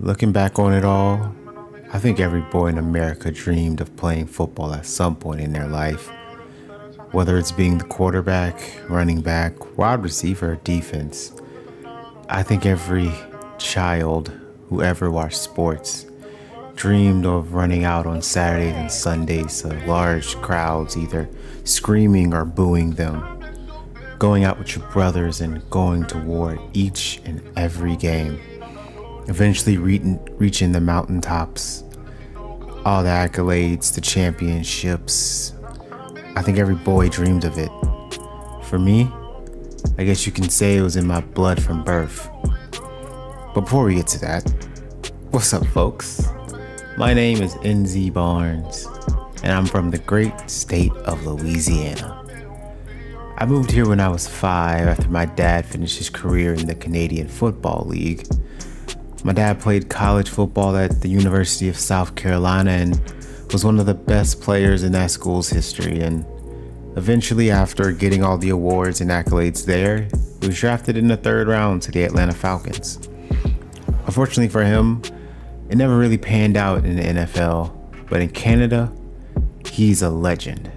Looking back on it all, I think every boy in America dreamed of playing football at some point in their life. Whether it's being the quarterback, running back, wide receiver, or defense. I think every child who ever watched sports dreamed of running out on Saturdays and Sundays to large crowds, either screaming or booing them, going out with your brothers and going to war each and every game, eventually reaching the mountaintops, all the accolades, the championships. I think every boy dreamed of it. For me, I guess you can say it was in my blood from birth. But before we get to that, what's up, folks? My name is Enzi Barnes, and I'm from the great state of Louisiana. I moved here when I was 5 after my dad finished his career in the Canadian Football League. My dad played college football at the University of South Carolina and was one of the best players in that school's history. And eventually, after getting all the awards and accolades there, he was drafted in the 3rd round to the Atlanta Falcons. Unfortunately for him, it never really panned out in the NFL, but in Canada, he's a legend,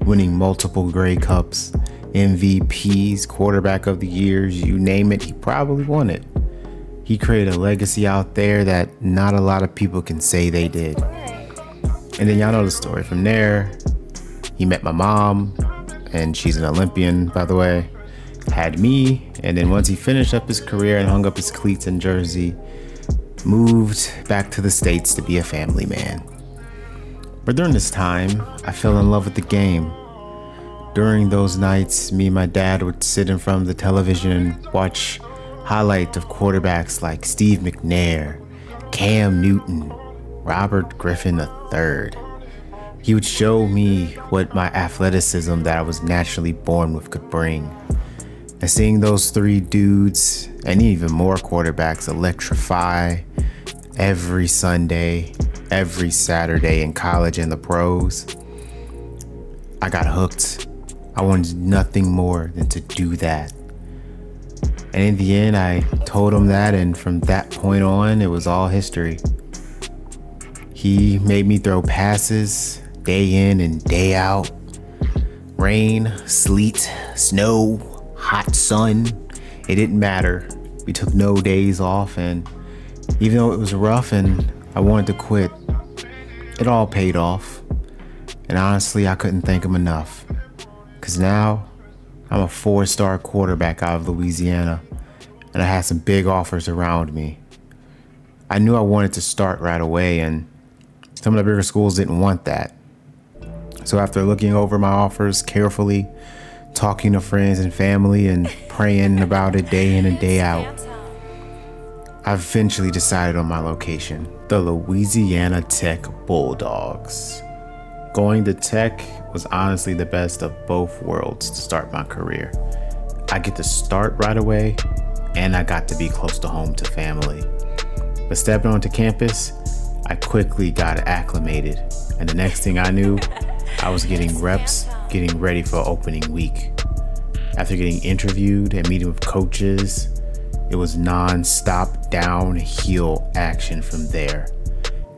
winning multiple Grey Cups, MVPs, quarterback of the years, you name it, he probably won it. He created a legacy out there that not a lot of people can say they did. And then y'all know the story. From there, he met my mom, and she's an Olympian, by the way, had me, and then once he finished up his career and hung up his cleats in Jersey, moved back to the States to be a family man. But during this time, I fell in love with the game. During those nights, me and my dad would sit in front of the television and watch highlights of quarterbacks like Steve McNair, Cam Newton, Robert Griffin III. He would show me what my athleticism that I was naturally born with could bring. And seeing those 3 dudes and even more quarterbacks electrify every Sunday, every Saturday in college and the pros, I got hooked. I wanted nothing more than to do that. And in the end, I told him that, and from that point on, it was all history. He made me throw passes day in and day out. Rain, sleet, snow, hot sun, it didn't matter. We took no days off, and even though it was rough and I wanted to quit, it all paid off. And honestly, I couldn't thank him enough. Because now, I'm a 4-star quarterback out of Louisiana, and I had some big offers around me. I knew I wanted to start right away, and some of the bigger schools didn't want that. So after looking over my offers carefully, talking to friends and family, and praying about it day in and day out, I eventually decided on my location, the Louisiana Tech Bulldogs. Going to Tech was honestly the best of both worlds to start my career. I get to start right away, and I got to be close to home to family. But stepping onto campus, I quickly got acclimated, and the next thing I knew, I was getting reps, getting ready for opening week. After getting interviewed and meeting with coaches, it was non-stop downhill action from there.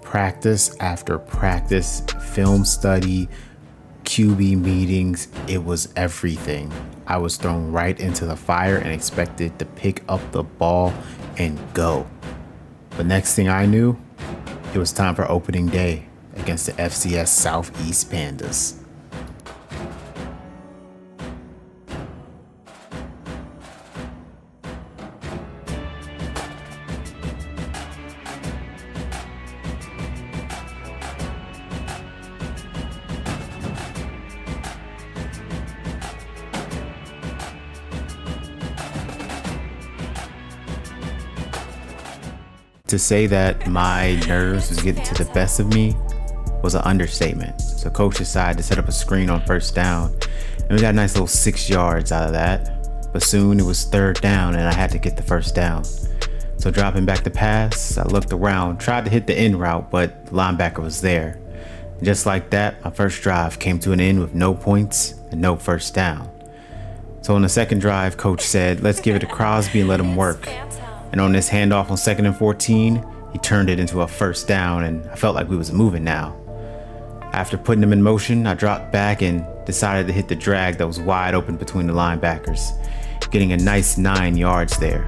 Practice after practice, film study, QB meetings, it was everything. I was thrown right into the fire and expected to pick up the ball and go. But next thing I knew, it was time for opening day against the FCS Southeast Pandas. To say that my nerves was getting to the best of me was an understatement. So coach decided to set up a screen on 1st down, and we got a nice little 6 yards out of that. But soon it was 3rd down, and I had to get the 1st down. So dropping back the pass, I looked around, tried to hit the in route, but the linebacker was there. And just like that, my first drive came to an end with no points and no 1st down. So on the second drive, coach said, let's give it to Crosby and let him work. And on this handoff on 2nd and 14, He turned it into a first down, and I felt like we was moving now. After putting him in motion, I dropped back and decided to hit the drag that was wide open between the linebackers, getting a nice 9 yards there.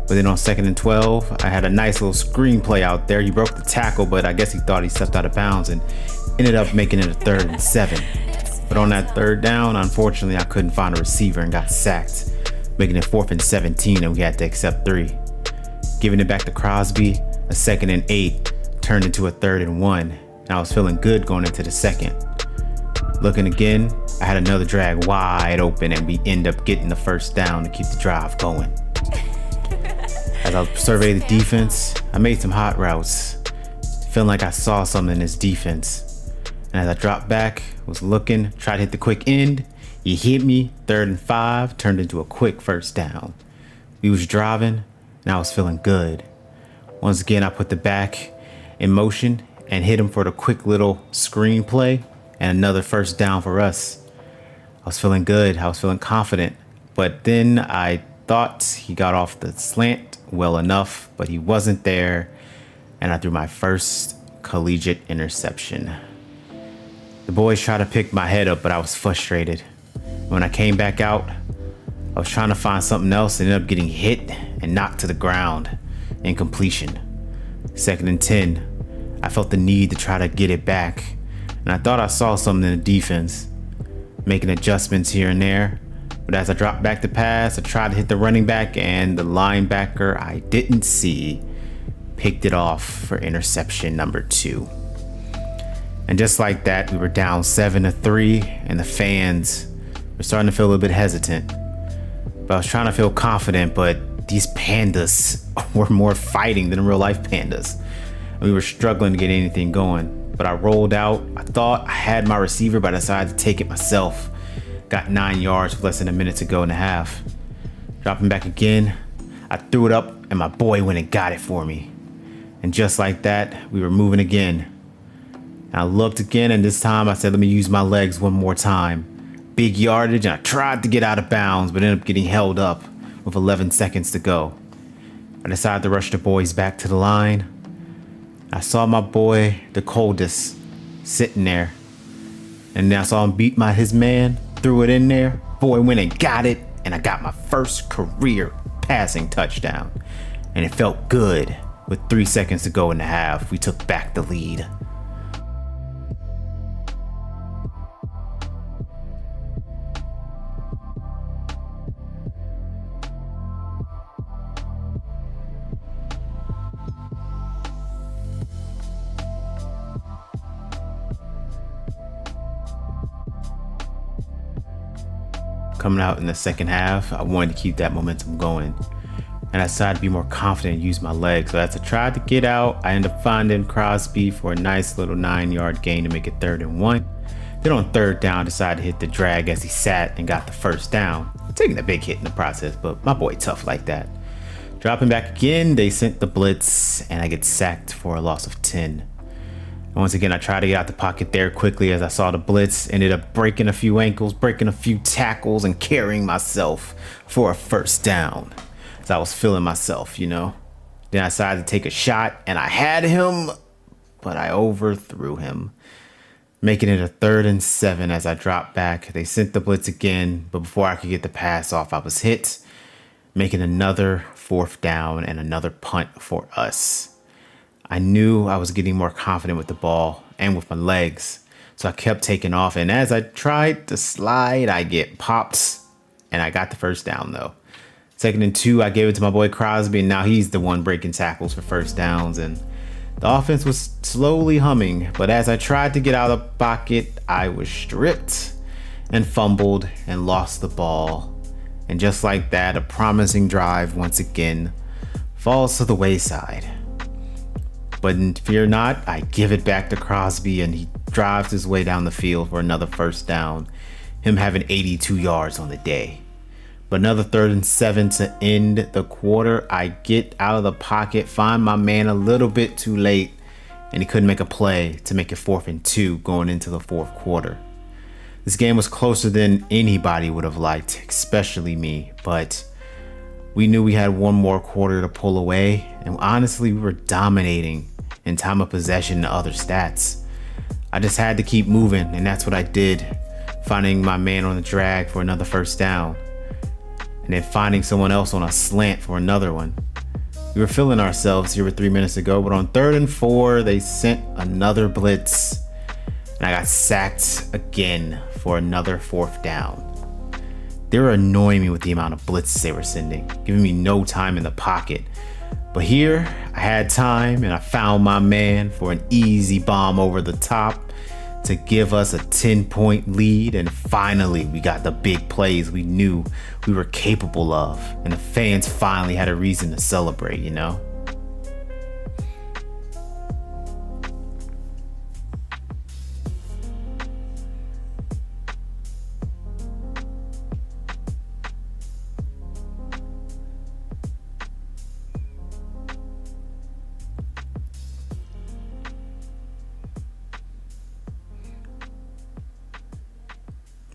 But then on 2nd and 12, I had a nice little screen play out there. He broke the tackle, but I guess he thought he stepped out of bounds and ended up making it a 3rd and 7. But on that 3rd down, unfortunately, I couldn't find a receiver and got sacked, making it 4th and 17, and we had to accept 3. Giving it back to Crosby, a 2nd and 8 turned into a 3rd and 1, and I was feeling good going into the 2nd. Looking again, I had another drag wide open, and we end up getting the first down to keep the drive going. As I surveyed the defense, I made some hot routes, feeling like I saw something in this defense. And as I dropped back, was looking, tried to hit the quick end. He hit me, 3rd and 5, turned into a quick first down. We was driving, and I was feeling good. Once again, I put the back in motion and hit him for the quick little screen play and another first down for us. I was feeling good. I was feeling confident. But then I thought he got off the slant well enough, but he wasn't there, and I threw my first collegiate interception. The boys tried to pick my head up, but I was frustrated. When I came back out, I was trying to find something else and ended up getting hit and knocked to the ground. Incompletion. 2nd and 10. I felt the need to try to get it back, and I thought I saw something in the defense, making adjustments here and there. But as I dropped back to pass, I tried to hit the running back, and the linebacker I didn't see picked it off for interception number 2. And just like that, we were down 7-3, and the fans were starting to feel a little bit hesitant. But I was trying to feel confident, but these pandas were more fighting than real life pandas. And we were struggling to get anything going. But I rolled out. I thought I had my receiver, but I decided to take it myself. Got 9 yards with less than a minute to go in the half. Dropping back again, I threw it up, and my boy went and got it for me. And just like that, we were moving again. And I looked again, and this time I said, let me use my legs one more time. Big yardage, and I tried to get out of bounds, but ended up getting held up with 11 seconds to go. I decided to rush the boys back to the line. I saw my boy, the coldest, sitting there. And then I saw him beat his man, threw it in there. Boy went and got it, and I got my first career passing touchdown. And it felt good. With 3 seconds to go in the half, we took back the lead. Coming out in the second half, I wanted to keep that momentum going, and I decided to be more confident and use my legs. So as I tried to get out, I ended up finding Crosby for a nice little 9-yard gain to make it 3rd and 1. Then on 3rd down, I decided to hit the drag as he sat and got the first down, taking a big hit in the process, but my boy tough like that. Dropping back again, they sent the blitz, and I get sacked for a loss of 10. Once again, I tried to get out the pocket there quickly as I saw the blitz, ended up breaking a few ankles, breaking a few tackles, and carrying myself for a first down. As I was feeling myself, you know. Then I decided to take a shot, and I had him, but I overthrew him, making it a 3rd and 7 as I dropped back. They sent the blitz again, but before I could get the pass off, I was hit, making another 4th down and another punt for us. I knew I was getting more confident with the ball and with my legs, so I kept taking off, and as I tried to slide, I get popped, and I got the first down though. 2nd and 2, I gave it to my boy Crosby, and now he's the one breaking tackles for first downs, and the offense was slowly humming, but as I tried to get out of the pocket, I was stripped and fumbled and lost the ball. And just like that, a promising drive once again falls to the wayside. But fear not, I give it back to Crosby, and he drives his way down the field for another first down, him having 82 yards on the day. But another 3rd and 7 to end the quarter. I get out of the pocket, find my man a little bit too late, and he couldn't make a play to make it 4th and 2 going into the 4th quarter. This game was closer than anybody would have liked, especially me, but We knew we had one more quarter to pull away, and honestly, we were dominating in time of possession and other stats. I just had to keep moving, and that's what I did, finding my man on the drag for another first down, and then finding someone else on a slant for another one. We were feeling ourselves here with 3 minutes to go, but on 3rd and 4, they sent another blitz, and I got sacked again for another 4th down. They were annoying me with the amount of blitzes they were sending, giving me no time in the pocket. But here, I had time, and I found my man for an easy bomb over the top to give us a 10-point lead, and finally we got the big plays we knew we were capable of, and the fans finally had a reason to celebrate, you know?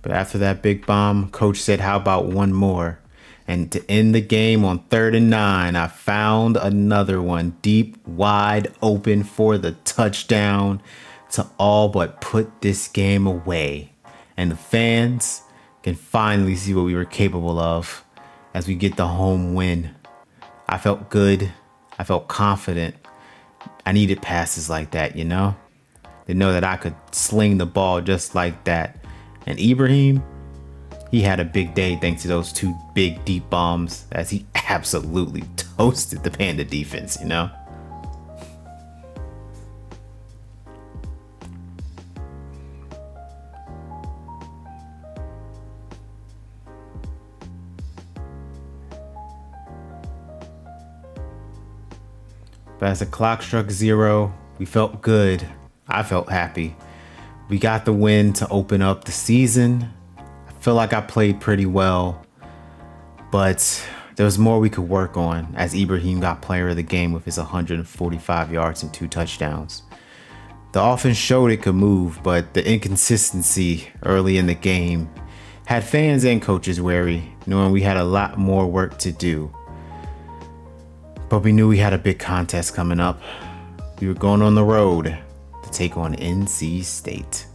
But after that big bomb, coach said, how about one more? And to end the game on 3rd and 9, I found another one deep, wide open for the touchdown to all but put this game away. And the fans can finally see what we were capable of as we get the home win. I felt good. I felt confident. I needed passes like that, you know? They know that I could sling the ball just like that. And Ibrahim, he had a big day thanks to those 2 big deep bombs, as he absolutely toasted the Panda defense, you know? But as the clock struck 0, we felt good. I felt happy. We got the win to open up the season. I feel like I played pretty well, but there was more we could work on, as Ibrahim got player of the game with his 145 yards and 2 touchdowns. The offense showed it could move, but the inconsistency early in the game had fans and coaches wary, knowing we had a lot more work to do. But we knew we had a big contest coming up. We were going on the road to take on NC State.